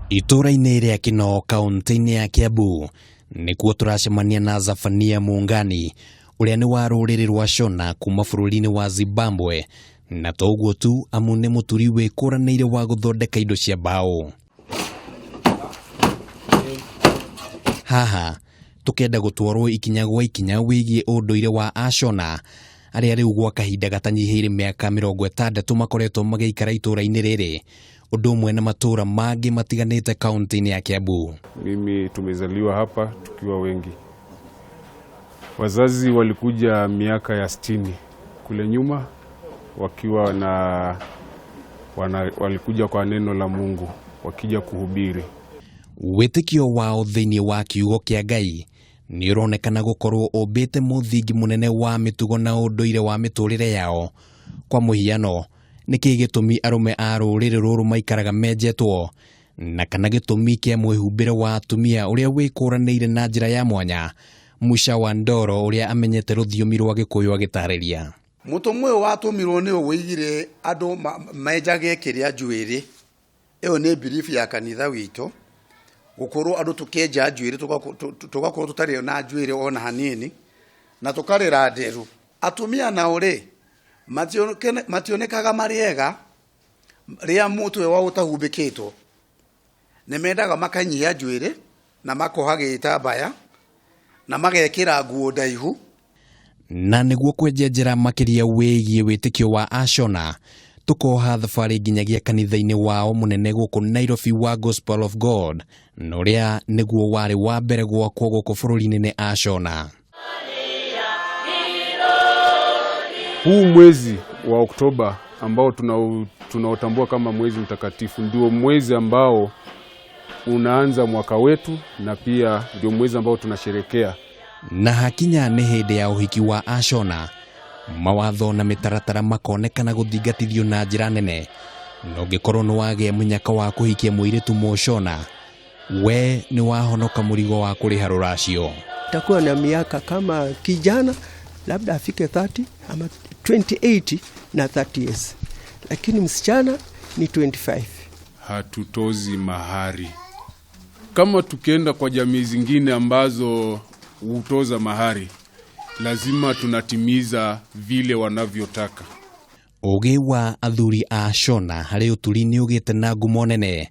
Itũra-inĩ rĩa Kinoo kaunti-inĩ ya Kiambu nĩkuo turacemania na Zafania Muungani ũrĩa nĩ wa rũrĩrĩ rwa Shona kuma bũrũri-inĩ wa Zibambwe, na to ũguo tu amu nĩ mũturi wĩkũranĩire wa gũthondeka indo cia mbaũ. Haha tukenda gũtwarwo ikinya gwa ikinya wĩgiĩ ũndũire wa Ashona arĩa rĩu gwa kahinda gatanyihiire mĩaka 60 makoretwo magĩikara itũra-inĩ rĩrĩ, ũndũ ũmwe na matũra mangĩ matiganĩte kaunti-inĩ ya Kiambu. Mimi tumezaliwa hapa tukiwa wengi. Wazazi walikuja miaka ya 60 kule nyuma wakiwa walikuja kwa neno la Mungu wakija kuhubiri. Witikio wao thĩinĩ wa kiugo kĩa Ngai nĩ ũronekana gũkorwo ũmbĩte mũthingi mũnene wa mĩtugo na ũndũire wa mĩtũrĩre yao. Kwa mũhiano, nĩkĩ gĩtũmi arũme a rũrĩrĩ rũrũ maikaraga menjetwo, na kana gĩtũmi kĩa mwĩhumbĩre wa atumia ũrĩa wĩkũranĩire na njĩra ya mwanya. Musha wa Ndoro ũrĩa amenyete rũthiomi rwa Gĩkũyũ agĩtarĩria. Mũtumwe watũmirwo nĩ ũwĩigire andũ menjage kĩrĩa njuĩrĩ. Ĩyo nĩ belief ya kanitha witũ. Gũkorwo andũ tũkenja njuĩrĩ tũgakorwo tũtarĩ na njuĩrĩ ona hanini na tũkarĩra nderu. Atumia nao rĩ mationekaga marĩega rĩa mũtwe wa ũtahumbĩkĩtwo. Nĩ mendaga makanyihia njuĩrĩ na makoha gĩtambaya na magekĩra nguo ndaihu. Na nĩguo kwenja njĩra makĩria wĩgiĩ wĩtĩkio wa Ashona, tukoha thabarĩ nginyagia kanitha-inĩ wao mũnene gũkũ Nairobi wa Gospel of God, na ũrĩa nĩguo warĩ wa mbere gwakwo gũkũ bũrũri-inĩ nĩ Ashona. Huu mwezi wa Oktoba ambao tunaotambua kama mwezi mtakatifu ndio mwezi ambao unaanza mwaka wetu na pia ndio mwezi ambao tunasherekea. Na hakinya nĩ hĩndĩ ya ũhiki wa Ashona, mawatho na mĩtaratara makonekana gũthingatithio na njĩra nene. Na ũngĩkorwo nĩ wagĩa mũnyaka wa kũhikia mũirĩtu Mũshona, we nĩ wahonoka mũrigo wa kũrĩha rũracio. Takuwa na miaka kama kijana labda afike 30 ama 28 na 30 years, lakini msichana ni 25. Hatutozi mahari. Kama tukienda kwa jamii zingine ambazo hutoza mahari, lazima tunatimiza vile wanavyotaka. Ũgĩ wa athuri a Shona harĩ ũturi nĩ ũgĩte na ngumo nene.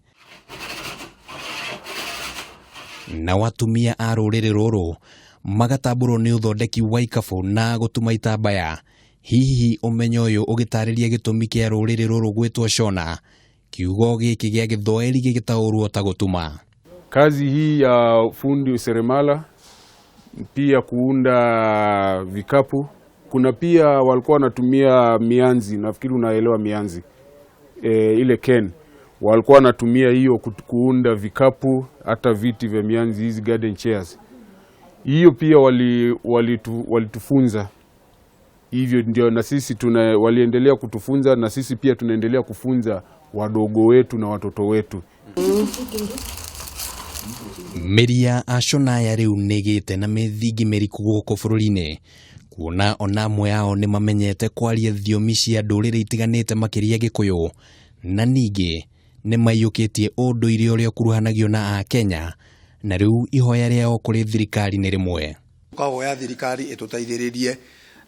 Na watumia a rũrĩrĩ rũrũ magatambũrwo nĩ ũthondeki wa ikabũ na gũtuma itambaya. Hihi ũmenyo ũyũ ũgĩtarĩria gĩtũmi kĩa rũrĩrĩ rũrũ gwĩtwo Shona, kiugo gĩkĩ gĩa Gĩthwaĩri gĩgĩtaũrwo ta gũtuma. Kazi hii ya fundi seremala, pia kuunda vikapu. Kuna pia walikuwa wanatumia mianzi, nafikiri unaelewa mianzi. Ile ken walikuwa wanatumia hiyo kuunda vikapu, hata viti vya mianzi, hizi garden chairs. Hiyo pia walitufunza. Hivyo ndio na sisi waliendelea kutufunza, na sisi pia tunaendelea kufunza wadogo wetu na watoto wetu. Mĩri ya Ashona ya rĩu nĩgĩte na mĩthingi mĩriku gũkũ bũrũri-inĩ, kuona ona amwe ao nĩ mamenyete kwaria thiomi cia ndũrĩrĩ itiganĩte makĩria Gĩkũyũ, na ningĩ nĩ maiyukitie ũndũire ũrĩa ũkuruhanagio na akenya, na rĩu ihoya rĩao kũrĩ thirikari nĩ rĩmwe. Tũkahoya thirikari ĩtũteithĩrĩrie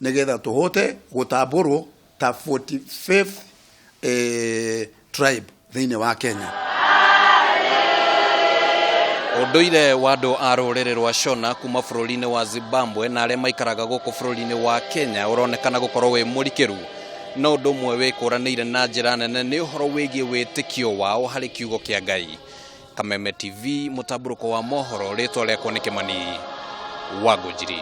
nĩgetha tũhote gũtambũrwo ta 45th tribe thĩinĩ wa Kenya. Ũndũire wa andũ a rũrĩrĩ rwa Shona kuma bũrũri-inĩ wa Zibambwe na arĩa maikaraga gũkũ bũrũri-inĩ wa Kenya ũronekana gũkorwo wĩ mũrikĩru. Na ũndũ ũmwe wĩkũranĩire na njĩra nene nĩ ũhoro wĩgiĩ wĩtĩkio wao harĩ kiugo kĩa Ngai. Kameme TV, mũtambũrũko wa mohoro, rĩtwa rĩakwa nĩ Kimani wa Ngunjiri.